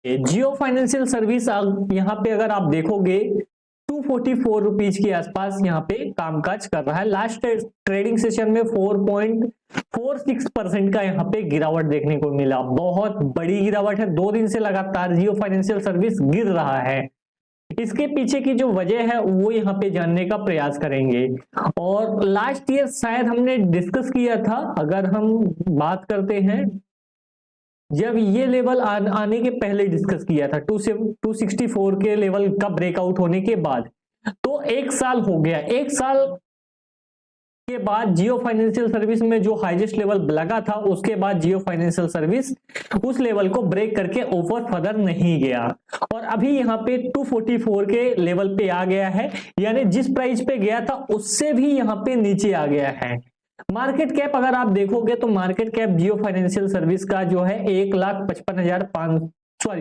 जियो financial service यहाँ पे अगर आप देखोगे 244 रुपीज के आसपास यहाँ पे कामकाज कर रहा है। लास्ट ट्रेडिंग सेशन में 4.46% का यहाँ पे गिरावट देखने को मिला। बहुत बड़ी गिरावट है, 2 दिन से लगातार जियो फाइनेंशियल सर्विस गिर रहा है। इसके पीछे की जो वजह है वो यहाँ पे जानने का प्रयास करेंगे। और लास्ट ईयर शायद हमने डिस्कस किया था, अगर हम बात करते हैं जब ये लेवल आने के पहले डिस्कस किया था 264 के लेवल का ब्रेकआउट होने के बाद, तो 1 साल हो गया। 1 साल के बाद जियो फाइनेंशियल सर्विस में जो हाईएस्ट लेवल लगा था, उसके बाद जियो फाइनेंशियल सर्विस उस लेवल को ब्रेक करके ऊपर फर्दर नहीं गया और अभी यहाँ पे 244 के लेवल पे आ गया है, यानी जिस प्राइस पे गया था उससे भी यहाँ पे नीचे आ गया है। मार्केट कैप अगर आप देखोगे तो मार्केट कैप जियो फाइनेंशियल सर्विस का जो है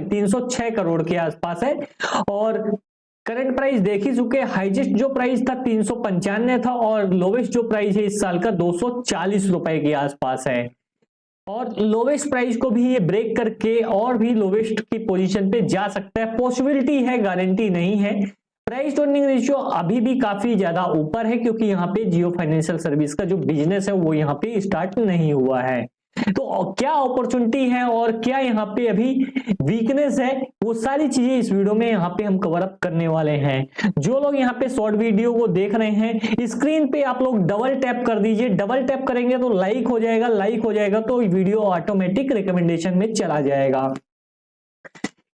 306 करोड़ के आसपास है और करंट प्राइस देख ही चुके। हाईएस्ट जो प्राइस था 395 था और लोवेस्ट जो प्राइस है इस साल का 240 रुपए के आसपास है और लोवेस्ट प्राइस को भी ये ब्रेक करके और भी लोवेस्ट की पोजीशन पे जा सकता है। पॉसिबिलिटी है, गारंटी नहीं है। प्राइस टू अर्निंग रेशियो अभी भी काफी ज्यादा ऊपर है क्योंकि यहाँ पे जियो फाइनेंशियल सर्विस का जो बिजनेस है वो यहाँ पे स्टार्ट नहीं हुआ है। तो क्या अपॉर्चुनिटी है और क्या यहाँ पे अभी वीकनेस है, वो सारी चीजें इस वीडियो में यहाँ पे हम कवर अप करने वाले हैं। जो लोग यहाँ पे शॉर्ट वीडियो को देख रहे हैं, स्क्रीन पे आप लोग डबल टैप कर दीजिए। डबल टैप करेंगे तो लाइक हो जाएगा, लाइक हो जाएगा तो वीडियो ऑटोमेटिक रिकमेंडेशन में चला जाएगा।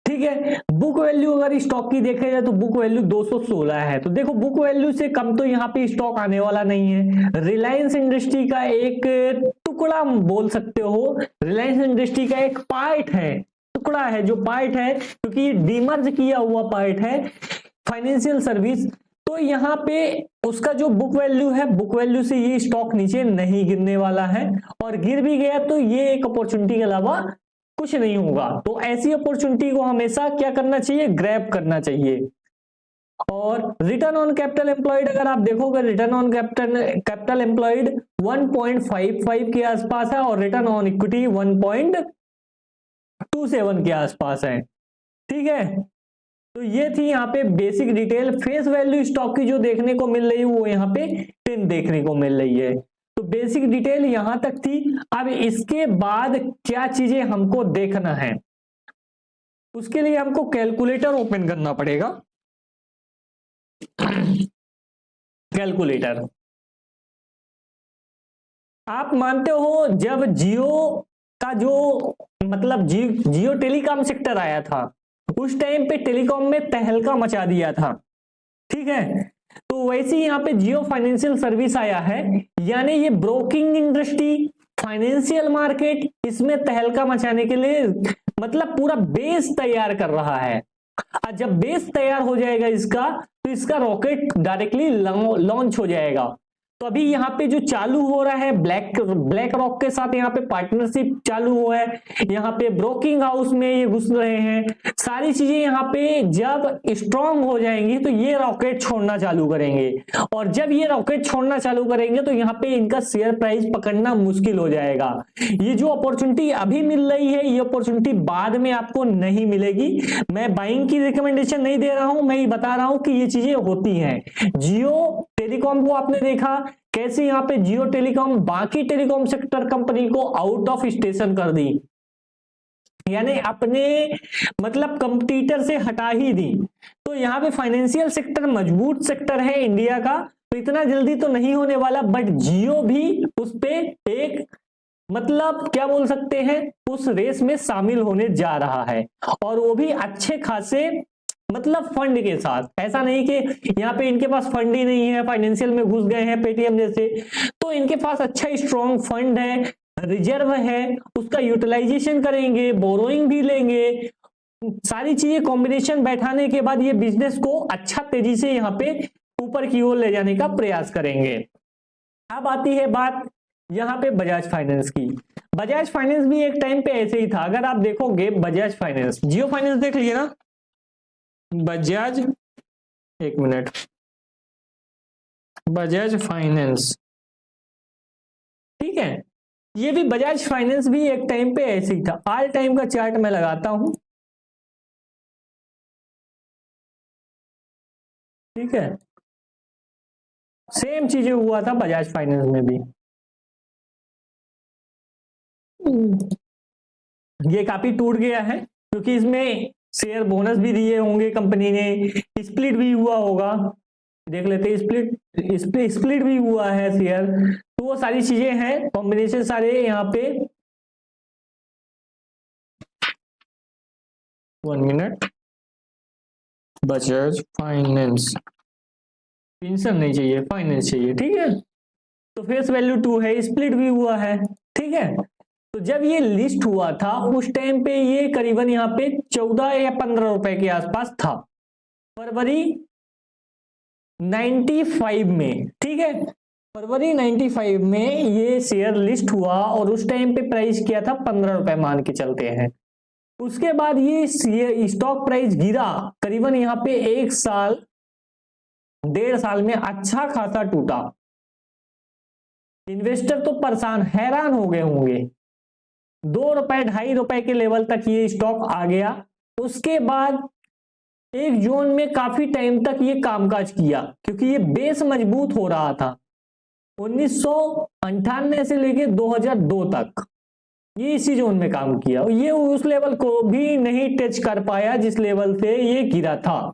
ठीक है, बुक वैल्यू अगर स्टॉक की देखा जाए तो बुक वैल्यू 216 है। तो देखो बुक वैल्यू से कम तो यहाँ पे स्टॉक आने वाला नहीं है। रिलायंस इंडस्ट्री का एक टुकड़ा बोल सकते हो, रिलायंस इंडस्ट्री का एक पार्ट है, टुकड़ा है जो पार्ट है क्योंकि ये डीमर्ज किया हुआ पार्ट है फाइनेंशियल सर्विस। तो यहाँ पे उसका जो बुक वैल्यू है, बुक वैल्यू से ये स्टॉक नीचे नहीं गिरने वाला है और गिर भी गया तो ये एक अपॉर्चुनिटी के अलावा कुछ नहीं होगा। तो ऐसी अपॉर्चुनिटी को हमेशा क्या करना चाहिए, ग्रैब करना चाहिए। और रिटर्न ऑन कैपिटल एम्प्लॉयड अगर आप देखोगे, रिटर्न ऑन कैपिटल एम्प्लॉयड 1.55 के आसपास है और रिटर्न ऑन इक्विटी 1.27 के आसपास है। ठीक है, तो ये थी यहाँ पे basic detail. Face value stock की जो देखने को मिल रही है वो यहाँ पे 10 देखने को मिल रही है। तो बेसिक डिटेल यहां तक थी। अब इसके बाद क्या चीजें हमको देखना है, उसके लिए हमको कैलकुलेटर ओपन करना पड़ेगा। कैलकुलेटर आप मानते हो जब जियो का जो मतलब जियो टेलीकॉम सेक्टर आया था उस टाइम पे टेलीकॉम में तहलका मचा दिया था। ठीक है, तो वैसे ही यहाँ पे जियो फाइनेंशियल सर्विस आया है, यानी ये ब्रोकिंग इंडस्ट्री, फाइनेंशियल मार्केट, इसमें तहलका मचाने के लिए मतलब पूरा बेस तैयार कर रहा है। और जब बेस तैयार हो जाएगा इसका तो इसका रॉकेट डायरेक्टली लॉन्च हो जाएगा। तो अभी यहाँ पे जो चालू हो रहा है ब्लैक रॉक के साथ यहाँ पे पार्टनरशिप चालू हुआ है, यहाँ पे ब्रोकिंग हाउस में ये घुस रहे हैं। सारी चीजें यहाँ पे जब स्ट्रांग हो जाएंगी तो ये रॉकेट छोड़ना चालू करेंगे और जब ये रॉकेट छोड़ना चालू करेंगे तो यहाँ पे इनका शेयर प्राइस पकड़ना मुश्किल हो जाएगा। ये जो अपॉर्चुनिटी अभी मिल रही है ये अपॉर्चुनिटी बाद में आपको नहीं मिलेगी। मैं बाइंग की रिकमेंडेशन नहीं दे रहा हूं, मैं ये बता रहा हूं कि ये चीजें होती हैं। जियो टेलीकॉम को आपने देखा कैसे यहाँ पे जियो टेलीकॉम बाकी टेलीकॉम सेक्टर कंपनी को आउट ऑफ स्टेशन कर दी, यानी अपने मतलब कंपटीटर से हटा ही दी। तो यहाँ पे फाइनेंशियल सेक्टर मजबूत सेक्टर है इंडिया का, तो इतना जल्दी तो नहीं होने वाला, बट जियो भी उस पे एक मतलब क्या बोल सकते हैं उस रेस में शामिल होने जा रहा है और वो भी अच्छे खासे मतलब फंड के साथ। ऐसा नहीं कि यहाँ पे इनके पास फंड ही नहीं है, फाइनेंशियल में घुस गए हैं पेटीएम जैसे, तो इनके पास अच्छा स्ट्रॉन्ग फंड है, रिजर्व है, उसका यूटिलाइजेशन करेंगे, बोरोइंग भी लेंगे, सारी चीजें कॉम्बिनेशन बैठाने के बाद ये बिजनेस को अच्छा तेजी से यहाँ पे ऊपर की ओर ले जाने का प्रयास करेंगे। अब आती है बात यहाँ पे बजाज फाइनेंस की। बजाज फाइनेंस भी एक टाइम पे ऐसे ही था। अगर आप देखोगे बजाज फाइनेंस, जियो फाइनेंस देख लीजिए ना, बजाज, एक मिनट, बजाज फाइनेंस, ठीक है, ये भी बजाज फाइनेंस भी एक टाइम पे ऐसे ही था। ऑल टाइम का चार्ट मैं लगाता हूं, ठीक है, सेम चीजें हुआ था बजाज फाइनेंस में भी। ये काफी टूट गया है क्योंकि इसमें शेयर बोनस भी दिए होंगे कंपनी ने, स्प्लिट भी हुआ होगा, देख लेते हैं, स्प्लिट भी हुआ है शेयर, तो वो सारी चीजें हैं, कॉम्बिनेशन सारे यहाँ पे। 1 मिनट, बजाज फाइनेंस, पेंशन नहीं चाहिए, फाइनेंस चाहिए, ठीक है। तो फेस वैल्यू 2 है, स्प्लिट भी हुआ है, ठीक है। तो जब ये लिस्ट हुआ था उस टाइम पे ये करीबन यहाँ पे 14 या 15 रुपए के आसपास था, फरवरी 95 में, ठीक है। फरवरी 95 में ये शेयर लिस्ट हुआ और उस टाइम पे प्राइस किया था 15 रुपए मान के चलते हैं। उसके बाद ये स्टॉक प्राइस गिरा करीबन यहाँ पे 1 साल 1.5 साल में अच्छा खासा टूटा। इन्वेस्टर तो परेशान हैरान हो गए होंगे, 2 रुपए 2.5 रुपए के लेवल तक ये स्टॉक आ गया। उसके बाद एक जोन में काफी टाइम तक ये कामकाज किया क्योंकि ये बेस मजबूत हो रहा था। 1998 से लेके 2002 तक ये इसी जोन में काम किया, ये उस लेवल को भी नहीं टच कर पाया जिस लेवल से ये गिरा था।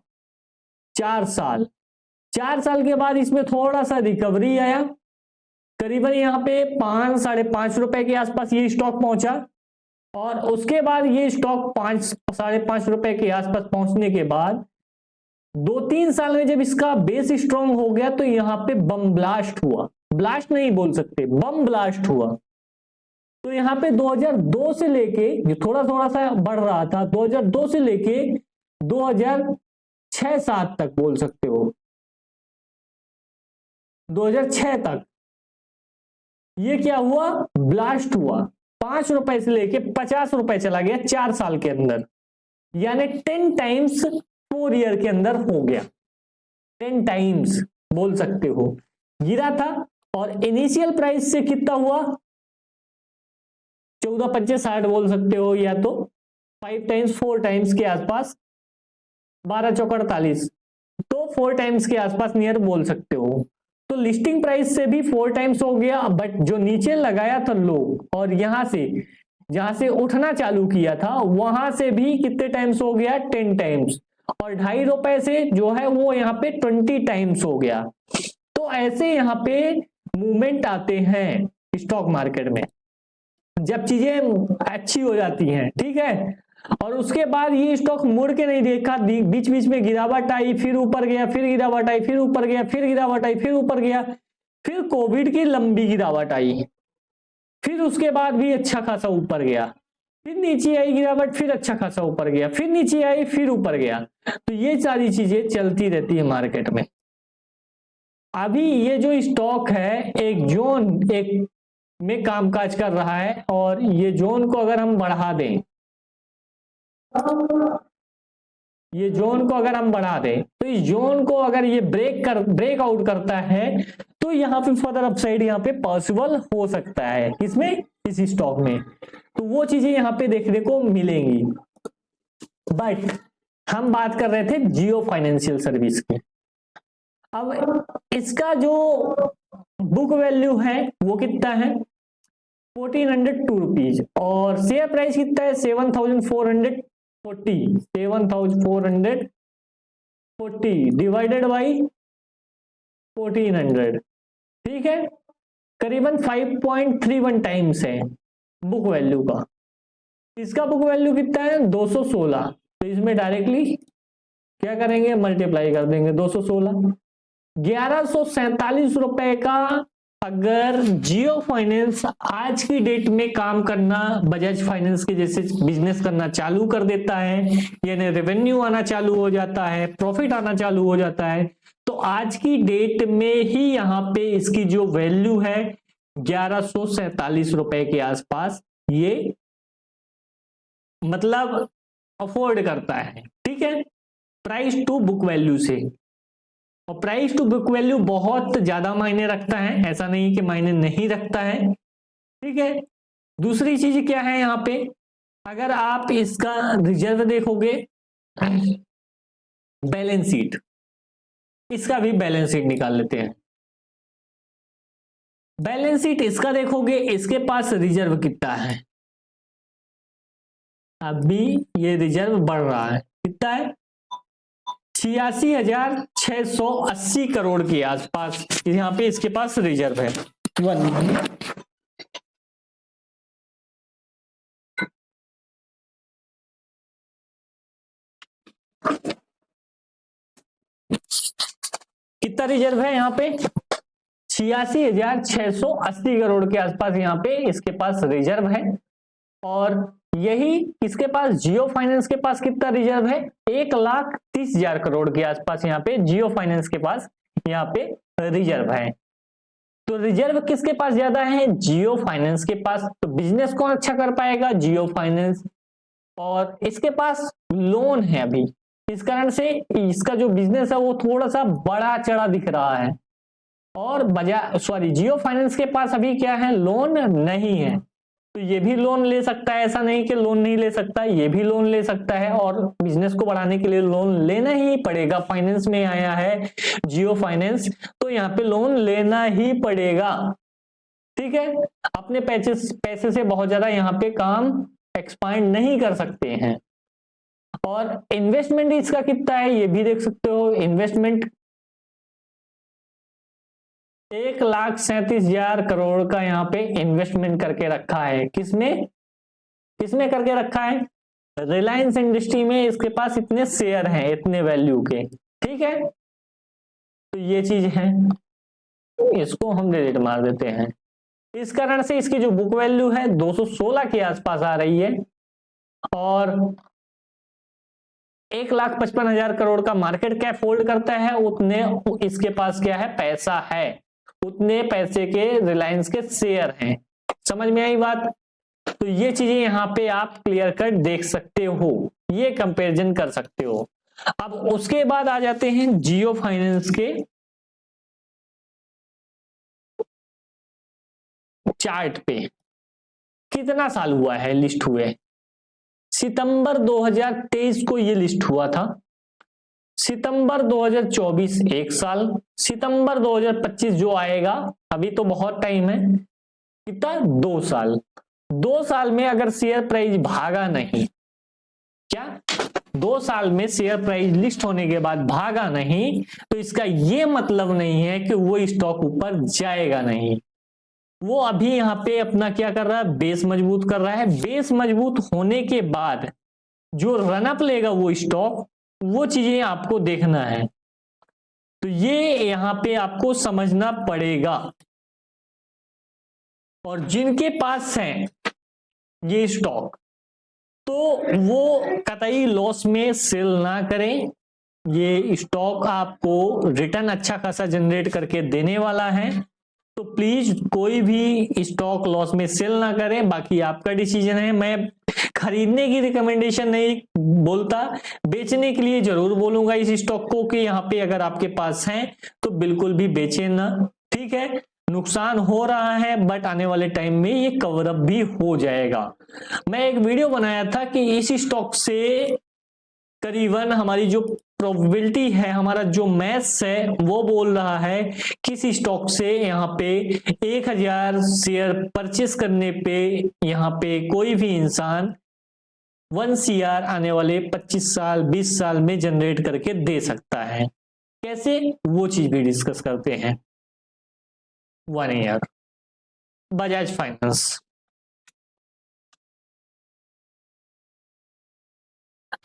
4 साल के बाद इसमें थोड़ा सा रिकवरी आया, करीबन यहाँ पे 5 साढ़े 5 रुपए के आसपास ये स्टॉक पहुंचा और उसके बाद ये स्टॉक 5 साढ़े 5 रुपए के आसपास पहुंचने के बाद 2-3 साल में जब इसका बेस स्ट्रांग हो गया तो यहाँ पे बम ब्लास्ट हुआ, ब्लास्ट नहीं बोल सकते, बम ब्लास्ट हुआ। तो यहाँ पे 2002 से लेके जो थोड़ा थोड़ा सा बढ़ रहा था, 2002 से लेके 2006-7 तक बोल सकते हो, 2006 तक ये क्या हुआ, ब्लास्ट हुआ। 5 रुपए से लेके 50 रुपए चला गया 4 साल के अंदर, यानी 10 टाइम्स 4 ईयर के अंदर हो गया, 10 टाइम्स बोल सकते हो गिरा था। और इनिशियल प्राइस से कितना हुआ, 14-25-60 बोल सकते हो, या तो 5 टाइम्स 4 टाइम्स के आसपास, 12-4-48, तो 4 टाइम्स के आसपास नियर बोल सकते हो। तो लिस्टिंग प्राइस से भी 4 टाइम्स हो गया, बट जो नीचे लगाया था लो और यहां से जहां से उठना चालू किया था वहां से भी कितने टाइम्स हो गया, 10 टाइम्स, और 2.5 रुपए से जो है वो यहाँ पे 20 टाइम्स हो गया। तो ऐसे यहाँ पे मूवमेंट आते हैं स्टॉक मार्केट में जब चीजें अच्छी हो जाती हैं, ठीक है। और उसके बाद ये स्टॉक मुड़ के नहीं देखा, बीच बीच में गिरावट आई, फिर ऊपर गया, फिर गिरावट आई, फिर ऊपर गया, फिर गिरावट आई, फिर ऊपर गया, फिर कोविड की लंबी गिरावट आई, फिर उसके बाद भी अच्छा खासा ऊपर गया, फिर नीचे आई गिरावट, फिर अच्छा खासा ऊपर गया, फिर नीचे आई, फिर ऊपर गया। तो ये सारी चीजें चलती रहती है मार्केट में। अभी ये जो स्टॉक है एक जोन एक में कामकाज कर रहा है और ये जोन को अगर हम बढ़ा दें, ये जोन को अगर हम बढ़ा दें तो इस जोन को अगर ये ब्रेक आउट करता है तो यहाँ पे फर्दर अपसाइड यहाँ पे पॉसिबल हो सकता है, इसमें इस स्टॉक में, तो वो चीजें यहाँ पे देखने को मिलेंगी। बट हम बात कर रहे थे जियो फाइनेंशियल सर्विस की। अब इसका जो बुक वैल्यू है वो कितना है, 1402 रुपीज, और शेयर प्राइस कितना है, 7440 डिवाइडेड बाई 1400, ठीक है, करीबन 5.31 टाइम्स है बुक वैल्यू का। इसका बुक वैल्यू कितना है, 216, तो इसमें डायरेक्टली क्या करेंगे, मल्टीप्लाई कर देंगे, 216, 1147 रुपए का अगर जियो फाइनेंस आज की डेट में काम करना, बजाज फाइनेंस के जैसे बिजनेस करना चालू कर देता है, यानी रेवेन्यू आना चालू हो जाता है, प्रॉफिट आना चालू हो जाता है, तो आज की डेट में ही यहाँ पे इसकी जो वैल्यू है 1147 रुपए के आसपास ये मतलब अफोर्ड करता है, ठीक है, प्राइस टू बुक वैल्यू से। और प्राइस टू बुक वैल्यू बहुत ज्यादा मायने रखता है, ऐसा नहीं कि मायने नहीं रखता है, ठीक है। दूसरी चीज क्या है यहाँ पे, अगर आप इसका रिजर्व देखोगे, बैलेंस शीट, इसका भी बैलेंस शीट निकाल लेते हैं। बैलेंस शीट इसका देखोगे, इसके पास रिजर्व कितना है, अभी ये रिजर्व बढ़ रहा है, कितना है 86,680 करोड़ के आसपास यहाँ पे इसके पास रिजर्व है। कितना रिजर्व है यहाँ पे 86,680 करोड़ के आसपास यहाँ पे इसके पास रिजर्व है। और यही किसके पास, जियो फाइनेंस के पास कितना रिजर्व है 1,30,000 करोड़ के आसपास यहाँ पे जियो फाइनेंस के पास यहाँ पे रिजर्व है। तो रिजर्व किसके पास ज्यादा है, जियो फाइनेंस के पास। तो बिजनेस कौन अच्छा कर पाएगा, जियो फाइनेंस। और इसके पास लोन है अभी, इस कारण से इसका जो बिजनेस है वो थोड़ा सा बड़ा चढ़ा दिख रहा है। और जियो फाइनेंस के पास अभी क्या है, लोन नहीं है। तो ये भी लोन ले सकता है, ऐसा नहीं कि लोन नहीं ले सकता, ये भी लोन ले सकता है। और बिजनेस को बढ़ाने के लिए लोन लेना ही पड़ेगा, फाइनेंस में आया है जियो फाइनेंस, तो यहाँ पे लोन लेना ही पड़ेगा। ठीक है, अपने पैसे से बहुत ज्यादा यहाँ पे काम एक्सपांड नहीं कर सकते हैं। और इन्वेस्टमेंट इसका कितना है ये भी देख सकते हो, इन्वेस्टमेंट 1,37,000 करोड़ का यहाँ पे इन्वेस्टमेंट करके रखा है। किसमें करके रखा है, रिलायंस इंडस्ट्री में इसके पास इतने शेयर हैं, इतने वैल्यू के। ठीक है, तो ये चीज है, इसको हम डिलीट मार देते हैं। इस कारण से इसकी जो बुक वैल्यू है 216 के आसपास आ रही है। और 1,55,000 करोड़ का मार्केट कैप होल्ड करता है, उतने इसके पास क्या है, पैसा है, उतने पैसे के रिलायंस के शेयर हैं। समझ में आई बात। तो ये चीजें यहाँ पे आप क्लियर कट देख सकते हो, ये कंपैरिजन कर सकते हो। अब उसके बाद आ जाते हैं जियो फाइनेंस के चार्ट पे। कितना साल हुआ है लिस्ट हुए, सितंबर 2023 को ये लिस्ट हुआ था, सितंबर 2024 1 साल, सितंबर 2025 जो आएगा, अभी तो बहुत टाइम है, कितना 2 साल। 2 साल में अगर शेयर प्राइस भागा नहीं, क्या 2 साल में शेयर प्राइस लिस्ट होने के बाद भागा नहीं, तो इसका ये मतलब नहीं है कि वो स्टॉक ऊपर जाएगा नहीं। वो अभी यहाँ पे अपना क्या कर रहा है, बेस मजबूत कर रहा है। बेस मजबूत होने के बाद जो रनअप लेगा वो स्टॉक, वो चीजें आपको देखना है। तो ये यहाँ पे आपको समझना पड़ेगा। और जिनके पास है ये स्टॉक, तो वो कतई लॉस में सेल ना करें। ये स्टॉक आपको रिटर्न अच्छा खासा जनरेट करके देने वाला है, तो प्लीज कोई भी स्टॉक लॉस में सेल ना करें। बाकी आपका डिसीजन है, मैं खरीदने की रिकमेंडेशन नहीं बोलता, बेचने के लिए जरूर बोलूंगा इस स्टॉक को कि यहाँ पे अगर आपके पास है तो बिल्कुल भी बेचे ना। ठीक है, नुकसान हो रहा है, बट आने वाले टाइम में ये कवर अप भी हो जाएगा। मैं एक वीडियो बनाया था कि इस स्टॉक से करीबन हमारी जो प्रोबेबिलिटी है, हमारा जो मैथ्स है, वो बोल रहा है किस स्टॉक से यहाँ पे 1,000 शेयर परचेस करने पे यहाँ पे कोई भी इंसान 1 CR आने वाले 25 साल 20 साल में जनरेट करके दे सकता है। कैसे, वो चीज भी डिस्कस करते हैं। 1 ईयर बजाज फाइनेंस,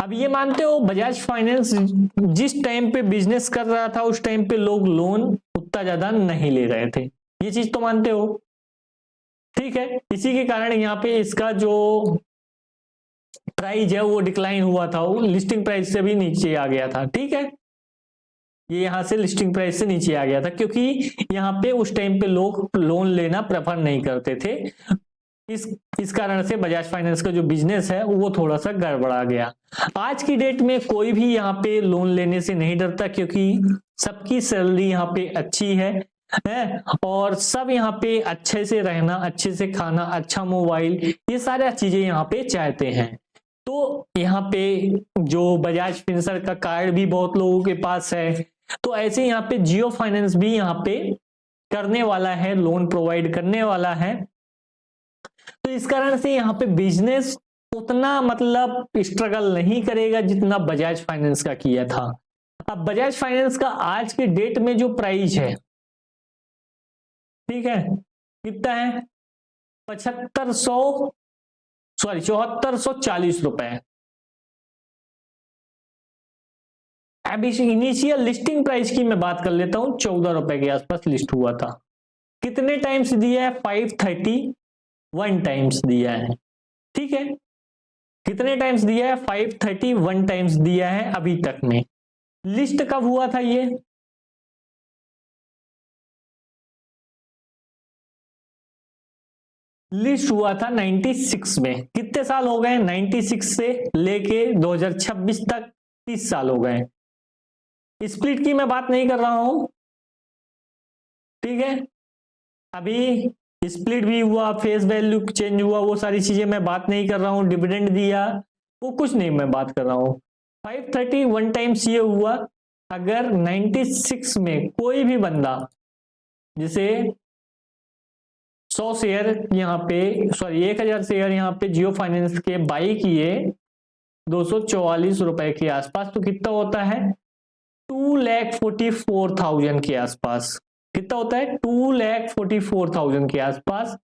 अब ये मानते हो बजाज फाइनेंस जिस टाइम पे बिजनेस कर रहा था उस टाइम पे लोग लोन उतना ज्यादा नहीं ले रहे थे, ये चीज तो मानते हो। ठीक है, इसी के कारण यहाँ पे इसका जो प्राइस है वो डिक्लाइन हुआ था, वो लिस्टिंग प्राइस से भी नीचे आ गया था। ठीक है, ये यहां से लिस्टिंग प्राइस से नीचे आ गया था, क्योंकि यहाँ पे उस टाइम पे लोग लोन लेना प्रेफर नहीं करते थे। इस कारण से बजाज फाइनेंस का जो बिजनेस है वो थोड़ा सा गड़बड़ा गया। आज की डेट में कोई भी यहाँ पे लोन लेने से नहीं डरता, क्योंकि सबकी सैलरी यहाँ पे अच्छी है और सब यहाँ पे अच्छे से रहना, अच्छे से खाना, अच्छा मोबाइल, ये सारी चीजें यहाँ पे चाहते हैं। तो यहाँ पे जो बजाज फिनसर्व का कार्ड भी बहुत लोगों के पास है, तो ऐसे यहाँ पे जियो फाइनेंस भी यहाँ पे करने वाला है, लोन प्रोवाइड करने वाला है। तो इस कारण से यहाँ पे बिजनेस उतना मतलब स्ट्रगल नहीं करेगा जितना बजाज फाइनेंस का किया था। अब बजाज फाइनेंस का आज के डेट में जो प्राइस है, ठीक है, कितना है, 7440 रुपए। अब इस इनिशियल लिस्टिंग प्राइस की मैं बात कर लेता हूं, 14 रुपए के आसपास लिस्ट हुआ था। कितने टाइम्स दिया है, 531 टाइम्स दिया है। ठीक है, कितने टाइम्स दिया है, 531 टाइम्स दिया है अभी तक में। लिस्ट कब हुआ था ये, लिस्ट हुआ था 96 में। कितने साल हो गए, 96 से लेके 2026 तक 30 साल हो गए। स्प्लिट की मैं बात नहीं कर रहा हूं, ठीक है, अभी स्प्लिट भी हुआ, फेस वैल्यू चेंज हुआ, वो सारी चीजें मैं बात नहीं कर रहा हूं, डिविडेंड दिया, वो कुछ नहीं मैं बात कर रहा हूं। 531 टाइम्स ये हुआ। अगर 96 में कोई भी बंदा जैसे 100 शेयर यहाँ पे, सॉरी 1000 शेयर यहाँ पे जियो फाइनेंस के बाई किए 244 रुपए के आसपास, तो कितना होता है, 2,44,000 के आसपास। कितना होता है, 2,44,000 के आसपास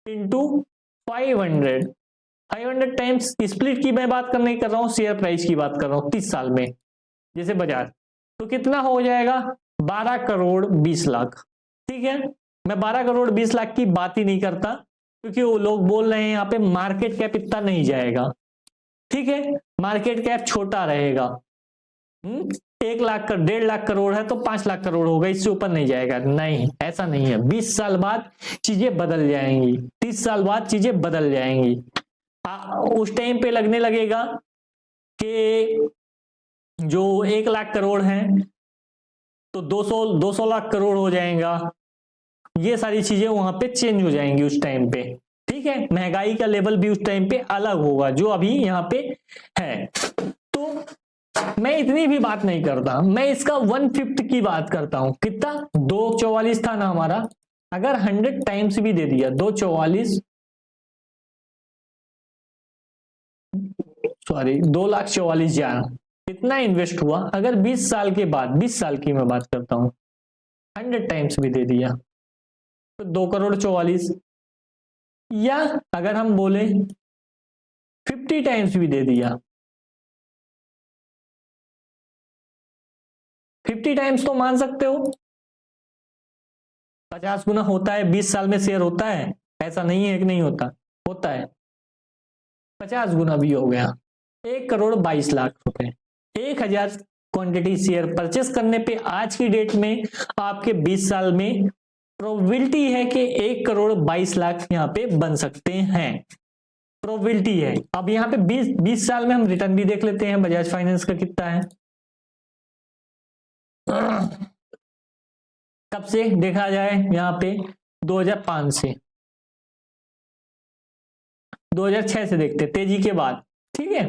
इंटू 500 टाइम्स। स्प्लिट की मैं बात नहीं कर रहा हूं, शेयर प्राइस की बात कर रहा हूं 30 साल में, जैसे बजाज, तो कितना हो जाएगा, 12 करोड़ 20 लाख। ठीक है, मैं 12 करोड़ 20 लाख की बात ही नहीं करता, क्योंकि वो लोग बोल रहे हैं यहाँ पे मार्केट कैप इतना नहीं जाएगा। ठीक है, मार्केट कैप छोटा रहेगा। 1 लाख का 1.5 लाख करोड़ है तो 5 लाख करोड़ होगा, इससे ऊपर नहीं जाएगा। नहीं, ऐसा नहीं है। 20 साल बाद चीजें बदल जाएंगी, 30 साल बाद चीजें बदल जाएंगी। उस टाइम पे लगने लगेगा कि जो 1 लाख करोड़ है तो 200 लाख करोड़ हो जाएगा। ये सारी चीजें वहां पे चेंज हो जाएंगी उस टाइम पे। ठीक है, महंगाई का लेवल भी उस टाइम पे अलग होगा जो अभी यहाँ पे है। तो मैं इतनी भी बात नहीं करता, मैं इसका 1/5 की बात करता हूं। कितना, 244 था ना हमारा, अगर 100 टाइम्स भी दे दिया, 244 सॉरी 2,44,000 कितना इन्वेस्ट हुआ। अगर 20 साल के बाद, 20 साल की मैं बात करता हूं, 100 टाइम्स भी दे दिया तो 2,44,00,000, या अगर हम बोले 50 टाइम्स भी दे दिया, 50 टाइम्स तो मान सकते हो 50 गुना होता है। 20 साल में शेयर होता है, ऐसा नहीं है कि नहीं होता, होता है। 50 गुना भी हो गया, 1 करोड़ 22 लाख रुपए। 1000 क्वांटिटी शेयर परचेस करने पे आज की डेट में आपके 20 साल में प्रोबेबिलिटी है कि 1 करोड़ 22 लाख यहाँ पे बन सकते हैं, प्रोबेबिलिटी है। अब यहाँ पे 20 साल में हम रिटर्न भी देख लेते हैं बजाज फाइनेंस का कितना है। कब से देखा जाए, यहाँ पे 2005 से, 2006 से देखते, तेजी के बाद। ठीक है,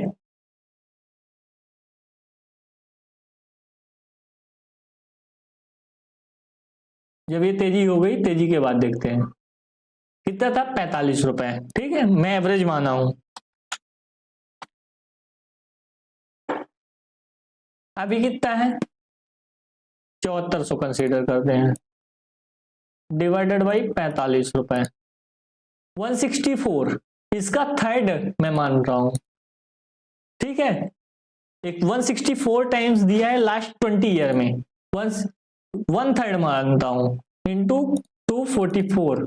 जब ये तेजी हो गई, तेजी के बाद देखते हैं कितना था, 45 रुपए। ठीक है, मैं एवरेज माना हूं। अभी कितना है, 7400 कंसीडर करते हैं, डिवाइडेड बाई 45 रुपए, 164, इसका थर्ड मैं मान रहा हूं। ठीक है, एक 164 टाइम्स दिया है लास्ट 20 ईयर में, 1/3 मानता हूं, इंटू 244,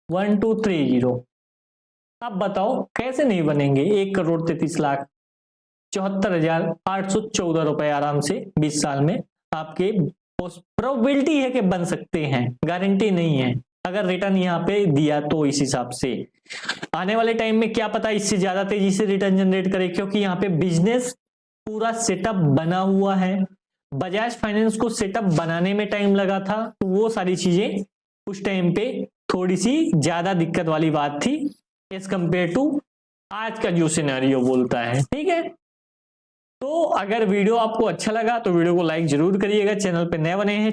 1230। अब बताओ कैसे नहीं बनेंगे 1 करोड़ 33 लाख 74,814 रुपए आराम से 20 साल में आपके। प्रोबेबिलिटी है कि बन सकते हैं, गारंटी नहीं है। अगर रिटर्न यहाँ पे दिया तो इस हिसाब से आने वाले टाइम में क्या पता इससे ज्यादा तेजी से रिटर्न जनरेट करे, क्योंकि यहाँ पे बिजनेस पूरा सेटअप बना हुआ है। बजाज फाइनेंस को सेटअप बनाने में टाइम लगा था, तो वो सारी चीजें उस टाइम पे थोड़ी सी ज्यादा दिक्कत वाली बात थी एज कंपेयर टू आज का जो सिनेरियो बोलता है। ठीक है, तो अगर वीडियो आपको अच्छा लगा तो वीडियो को लाइक जरूर करिएगा, चैनल पे नए बने हैं